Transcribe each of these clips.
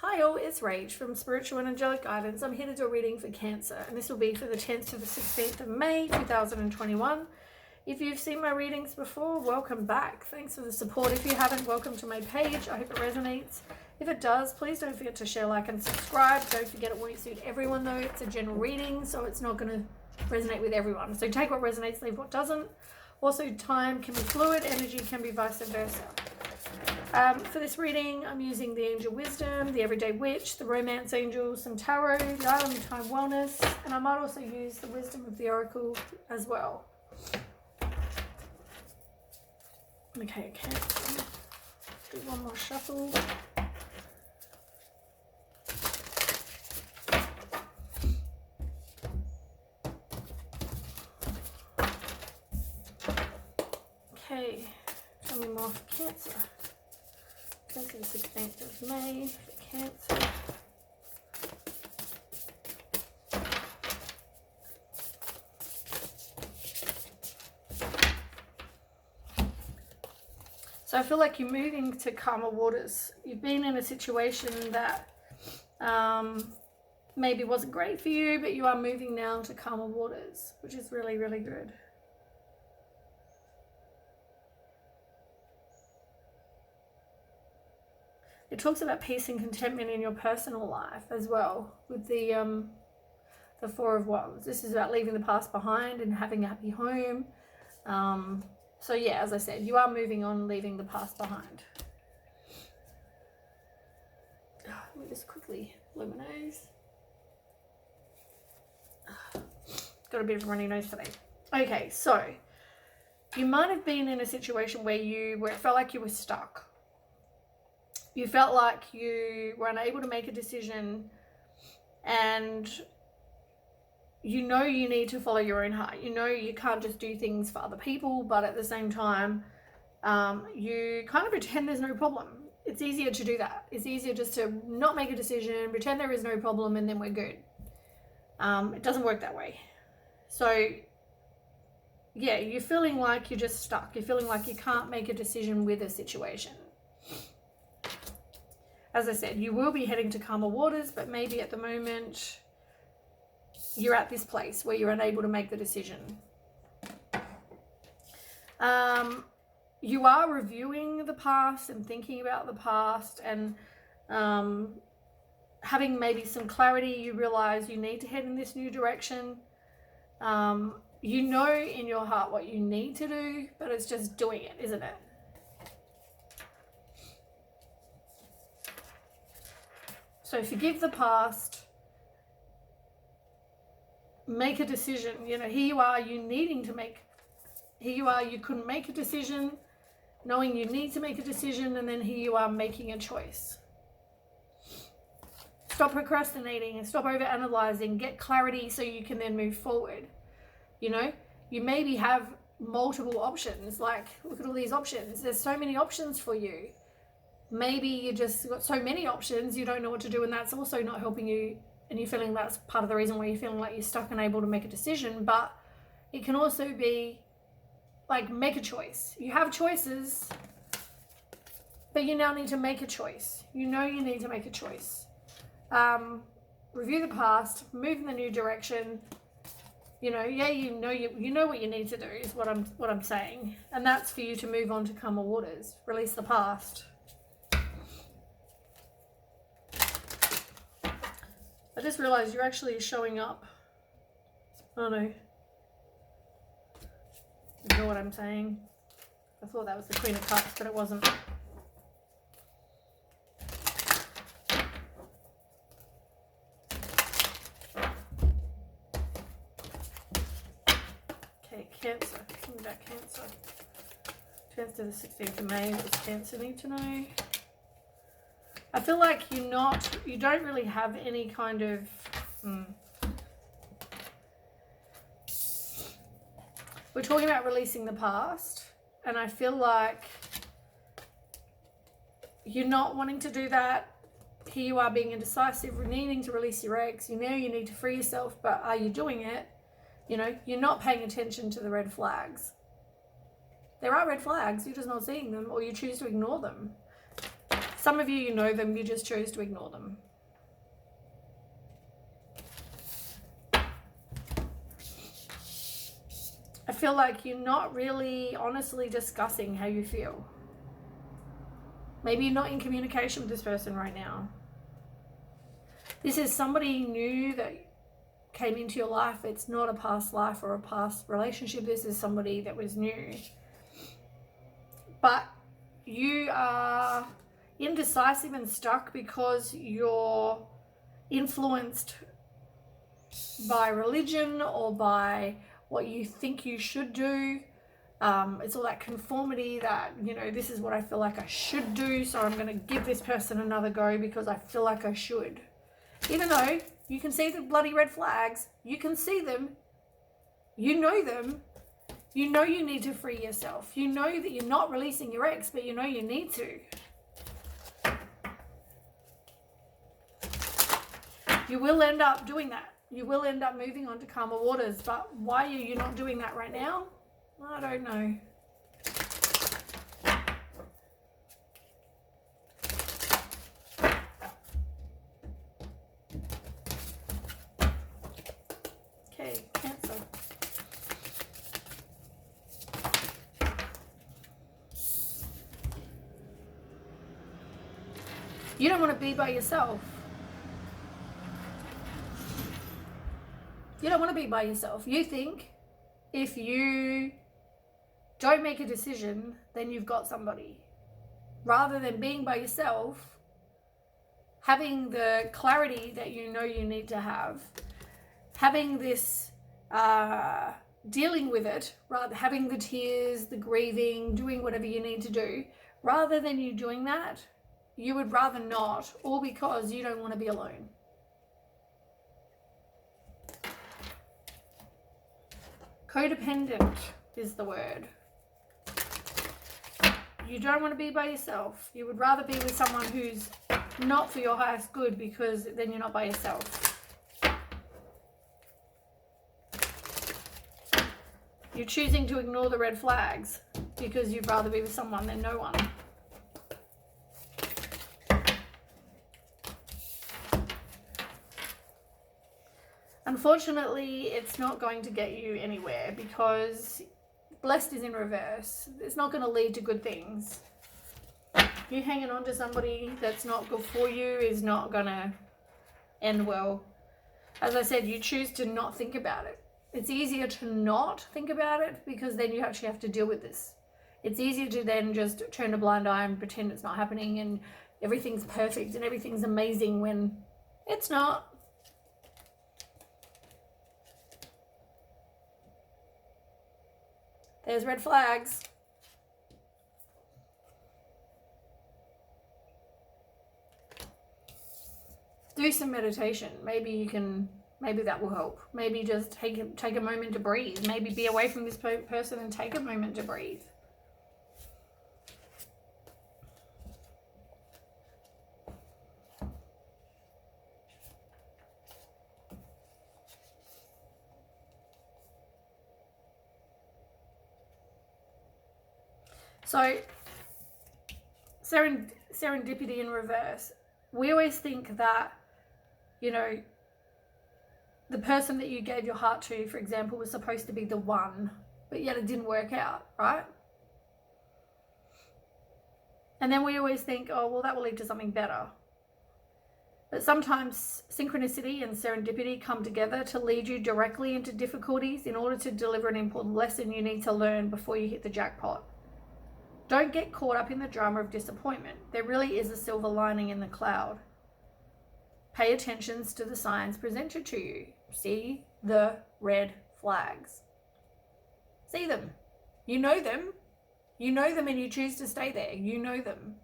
Hi all, it's Rach from Spiritual and Angelic Guidance. I'm here to do a reading for Cancer, and this will be for the 10th to the 16th of May 2021. If you've seen my readings before, welcome back. Thanks for the support. If you haven't, welcome to my page. I hope it resonates. If it does, please don't forget to share, like, and subscribe. Don't forget it won't suit everyone though. It's a general reading, so it's not going to resonate with everyone. So take what resonates, leave what doesn't. Also, time can be fluid, energy can be vice versa. For this reading, I'm using the Angel Wisdom, the Everyday Witch, the Romance Angel, some Tarot, the Island of Time Wellness, and I might also use the Wisdom of the Oracle as well. Okay, do one more shuffle. Okay, tell me more for Cancer. 10th and 16th of May for Cancer. So I feel like you're moving to calmer waters. You've been in a situation that maybe wasn't great for you, but you are moving now to calmer waters, which is really, really good. It talks about peace and contentment in your personal life as well, with the Four of Wands. This is about leaving the past behind and having a happy home. So yeah, as I said, you are moving on, leaving the past behind. Let me just quickly blow my nose. Got a bit of a runny nose today. Okay, so you might have been in a situation where it felt like you were stuck. You felt like you were unable to make a decision, and you know you need to follow your own heart. You know you can't just do things for other people, but at the same time, you kind of pretend there's no problem. It's easier to do that. It's easier just to not make a decision, pretend there is no problem, and then we're good. It doesn't work that way. So yeah, you're feeling like you're just stuck. You're feeling like you can't make a decision with a situation. As I said, you will be heading to calmer waters, but maybe at the moment you're at this place where you're unable to make the decision. You are reviewing the past and thinking about the past, and having maybe some clarity. You realize you need to head in this new direction. You know in your heart what you need to do, but it's just doing it, isn't it? So forgive the past, make a decision. You know, here you are, you couldn't make a decision, knowing you need to make a decision, and then here you are making a choice. Stop procrastinating and stop overanalyzing, get clarity so you can then move forward. You know, you maybe have multiple options, like look at all these options. There's so many options for you. Maybe you just got so many options, you don't know what to do, and that's also not helping you, and you're feeling that's part of the reason why you're feeling like you're stuck and unable to make a decision. But it can also be like, make a choice. You have choices, but you now need to make a choice. You know you need to make a choice. Review the past, move in the new direction. You know, yeah, you know what you need to do is what I'm saying, and that's for you to move on to calmer waters. Release the past. I just realized you're actually showing up. Oh no. You know what I'm saying? I thought that was the Queen of Cups, but it wasn't. Okay, Cancer. Tell me about Cancer. 10th to the 16th of May. What does Cancer need to know? I feel like you don't really have any kind of, we're talking about releasing the past, and I feel like you're not wanting to do that. Here you are being indecisive, needing to release your ex. You know you need to free yourself, but are you doing it? You know, you're not paying attention to the red flags. There are red flags, you're just not seeing them, or you choose to ignore them. Some of you, you know them, you just chose to ignore them. I feel like you're not really honestly discussing how you feel. Maybe you're not in communication with this person right now. This is somebody new that came into your life. It's not a past life or a past relationship. This is somebody that was new. But you are indecisive and stuck because you're influenced by religion or by what you think you should do. It's all that conformity that, you know, this is what I feel like I should do, so I'm going to give this person another go because I feel like I should. Even though you can see the bloody red flags, you can see them, you know them, you know you need to free yourself. You know that you're not releasing your ex, but you know you need to. You will end up doing that. You will end up moving on to calmer waters, but why are you not doing that right now? I don't know. Okay, Cancer. You don't want to be by yourself. You don't want to be by yourself. You think if you don't make a decision, then you've got somebody. Rather than being by yourself, having the clarity that you know you need to have, having this dealing with it, rather having the tears, the grieving, doing whatever you need to do, rather than you doing that, you would rather not, all because you don't want to be alone. Codependent is the word. You don't want to be by yourself. You would rather be with someone who's not for your highest good, because then you're not by yourself. You're choosing to ignore the red flags because you'd rather be with someone than no one. Unfortunately, it's not going to get you anywhere because blessed is in reverse. It's not going to lead to good things. You hanging on to somebody that's not good for you is not going to end well. As I said, you choose to not think about it. It's easier to not think about it because then you actually have to deal with this. It's easier to then just turn a blind eye and pretend it's not happening and everything's perfect and everything's amazing when it's not. There's red flags. Do some meditation. Maybe that will help. Maybe just take a moment to breathe. Maybe be away from this person and take a moment to breathe. So, serendipity in reverse. We always think that, you know, the person that you gave your heart to, for example, was supposed to be the one, but yet it didn't work out, right? And then we always think, oh, well, that will lead to something better. But sometimes synchronicity and serendipity come together to lead you directly into difficulties in order to deliver an important lesson you need to learn before you hit the jackpot. Don't get caught up in the drama of disappointment. There really is a silver lining in the cloud. Pay attention to the signs presented to you. See the red flags. See them. You know them. You know them and you choose to stay there. You know them.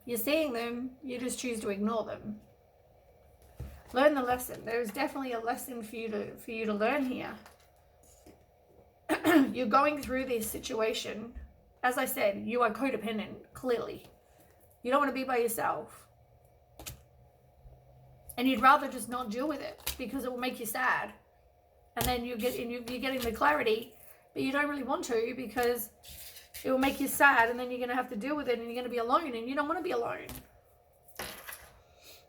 You're seeing them, you just choose to ignore them. Learn the lesson. There is definitely a lesson for you to learn here. You're going through this situation. As I said, you are codependent, clearly. You don't want to be by yourself. And you'd rather just not deal with it because it will make you sad. And then you're getting the clarity, but you don't really want to because It will make you sad, and then you're going to have to deal with it, and you're going to be alone, and you don't want to be alone.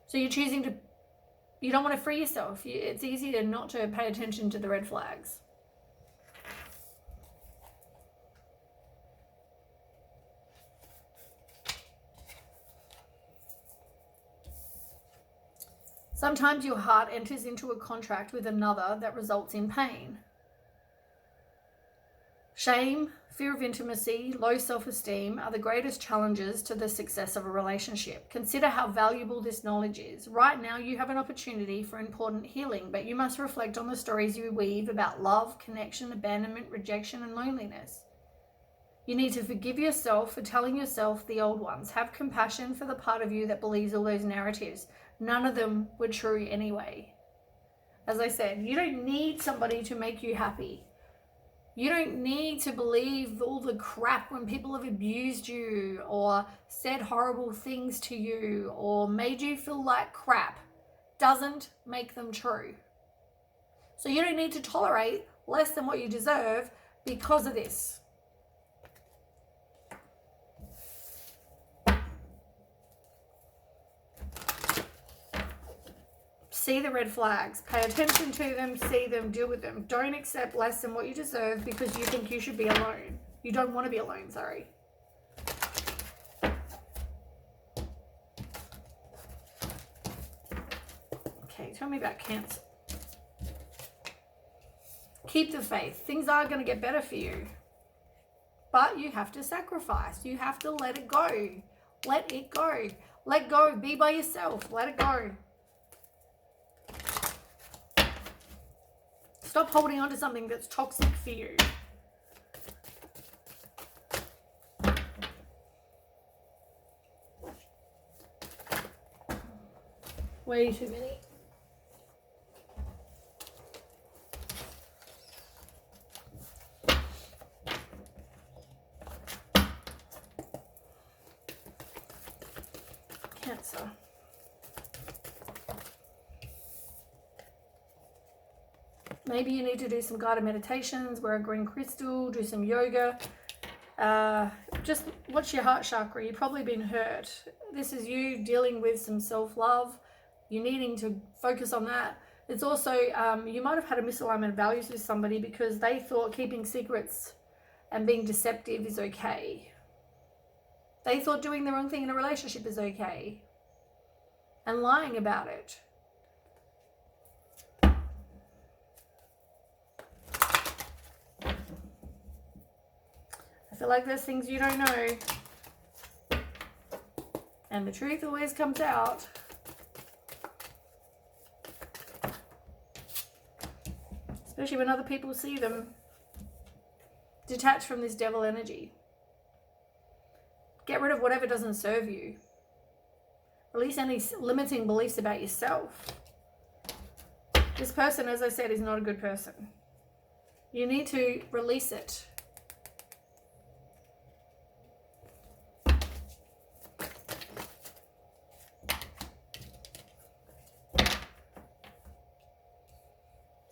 So you're choosing to, you don't want to free yourself. It's easier not to pay attention to the red flags. Sometimes your heart enters into a contract with another that results in pain. Shame, fear of intimacy, low self-esteem are the greatest challenges to the success of a relationship. Consider how valuable this knowledge is. Right now, you have an opportunity for important healing, but you must reflect on the stories you weave about love, connection, abandonment, rejection, and loneliness. You need to forgive yourself for telling yourself the old ones. Have compassion for the part of you that believes all those narratives. None of them were true anyway. As I said, you don't need somebody to make you happy. You don't need to believe all the crap when people have abused you or said horrible things to you or made you feel like crap. Doesn't make them true. So you don't need to tolerate less than what you deserve because of this. See the red flags, pay attention to them, see them, deal with them. Don't accept less than what you deserve because you think you should be alone. You don't want to be alone, sorry. Okay, tell me about Cancer. Keep the faith. Things are going to get better for you. But you have to sacrifice. You have to let it go. Let it go. Let go. Be by yourself. Let it go. Stop holding on to something that's toxic for you. Way too many. Cancer. Maybe you need to do some guided meditations, wear a green crystal, do some yoga. Just watch your heart chakra. You've probably been hurt. This is you dealing with some self-love. You're needing to focus on that. It's also, you might have had a misalignment of values with somebody because they thought keeping secrets and being deceptive is okay. They thought doing the wrong thing in a relationship is okay. And lying about it. I feel like there's things you don't know. And the truth always comes out. Especially when other people see them. Detach from this devil energy. Get rid of whatever doesn't serve you. Release any limiting beliefs about yourself. This person, as I said, is not a good person. You need to release it.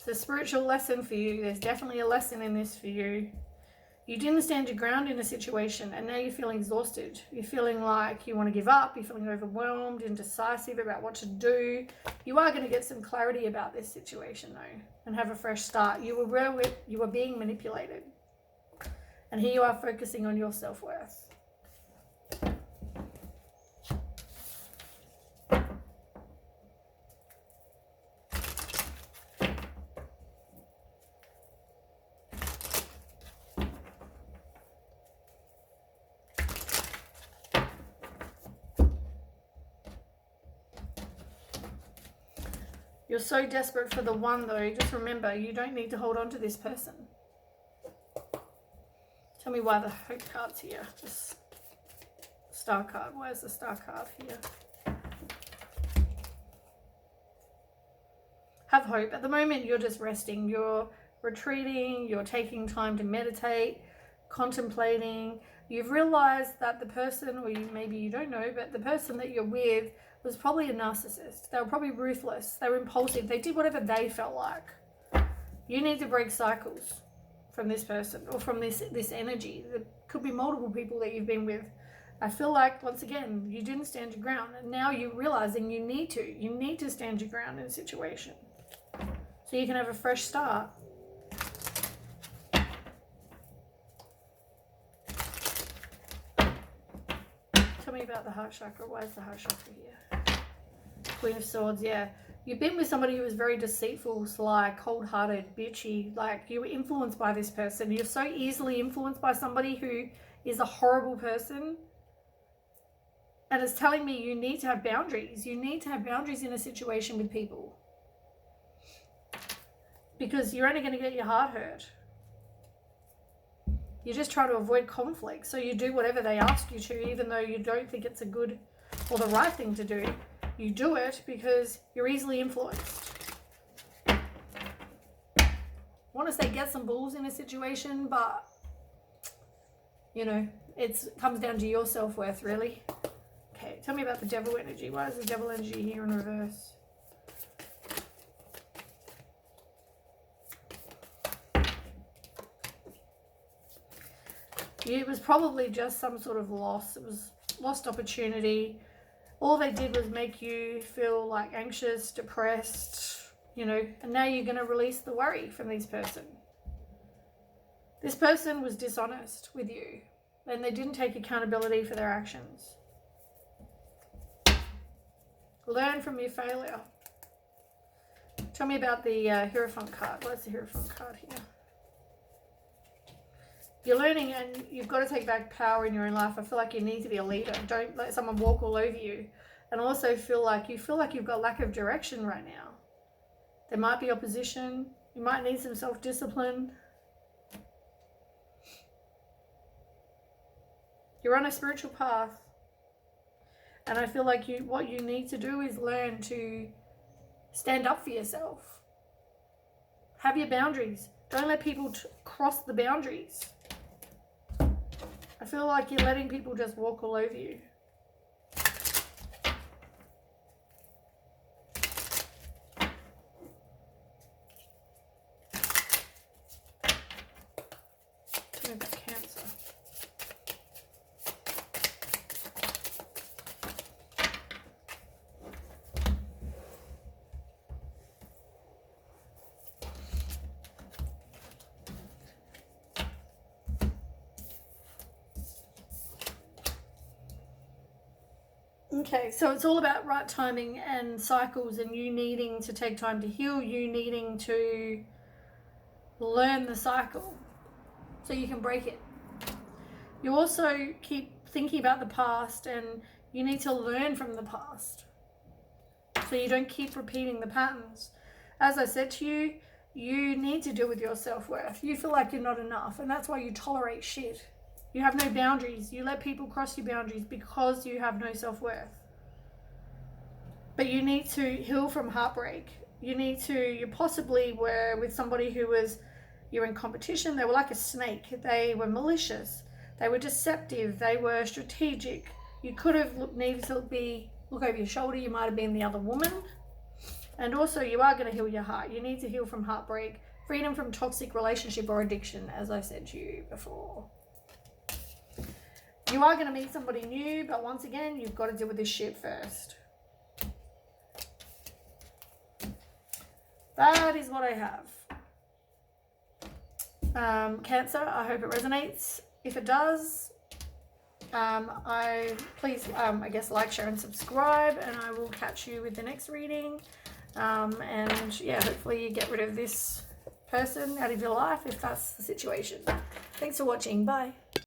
It's a spiritual lesson for you. There's definitely a lesson in this for you. You didn't stand your ground in a situation and now you're feeling exhausted. You're feeling like you want to give up. You're feeling overwhelmed, indecisive about what to do. You are going to get some clarity about this situation though and have a fresh start. You were being manipulated. And here you are focusing on your self-worth. You're so desperate for the one though. Just remember, you don't need to hold on to this person. Tell me why the Hope card's here. This Star card. Why is the Star card here? Have hope. At the moment, you're just resting. You're retreating. You're taking time to meditate, contemplating. You've realized that the person, or maybe you don't know, but the person that you're with was probably a narcissist. They were probably ruthless. They were impulsive. They did whatever they felt like. You need to break cycles from this person or from this energy. The Could be multiple people that you've been with. I feel like, once again, you didn't stand your ground. And now you're realizing you need to. You need to stand your ground in a situation. So you can have a fresh start. Tell me about the heart chakra. Why is the heart chakra here? Queen of Swords, yeah. You've been with somebody who was very deceitful, sly, cold-hearted, bitchy. Like, you were influenced by this person. You're so easily influenced by somebody who is a horrible person. And it's telling me you need to have boundaries. You need to have boundaries in a situation with people. Because you're only going to get your heart hurt. You just try to avoid conflict. So you do whatever they ask you to, even though you don't think it's a good or the right thing to do. You do it because you're easily influenced. I want to say get some balls in a situation, but, you know, it comes down to your self-worth, really. Okay, tell me about the devil energy. Why is the devil energy here in reverse? It was probably just some sort of loss. It was lost opportunity. All they did was make you feel like anxious, depressed, you know, and now you're going to release the worry from this person. This person was dishonest with you and they didn't take accountability for their actions. Learn from your failure. Tell me about the Hierophant card. What's the Hierophant card here? You're learning and you've got to take back power in your own life. I feel like you need to be a leader. Don't let someone walk all over you. And also feel like you've got lack of direction right now. There might be opposition. You might need some self-discipline. You're on a spiritual path. And I feel like what you need to do is learn to stand up for yourself. Have your boundaries. Don't let people cross the boundaries. I feel like you're letting people just walk all over you. Tell me about Cancer. Okay, so it's all about right timing and cycles and you needing to take time to heal, you needing to learn the cycle so you can break it. You also keep thinking about the past and you need to learn from the past so you don't keep repeating the patterns. As I said to you, you need to deal with your self-worth. You feel like you're not enough and that's why you tolerate shit. You have no boundaries. You let people cross your boundaries because you have no self-worth. But you need to heal from heartbreak. You possibly were with somebody you're in competition. They were like a snake. They were malicious. They were deceptive. They were strategic. You could have needed to look over your shoulder. You might have been the other woman. And also you are going to heal your heart. You need to heal from heartbreak. Freedom from toxic relationship or addiction, as I said to you before. You are going to meet somebody new, but once again, you've got to deal with this shit first. That is what I have. Cancer, I hope it resonates. If it does, please, I guess, like, share, and subscribe, and I will catch you with the next reading. And yeah, hopefully you get rid of this person out of your life if that's the situation. Thanks for watching. Bye.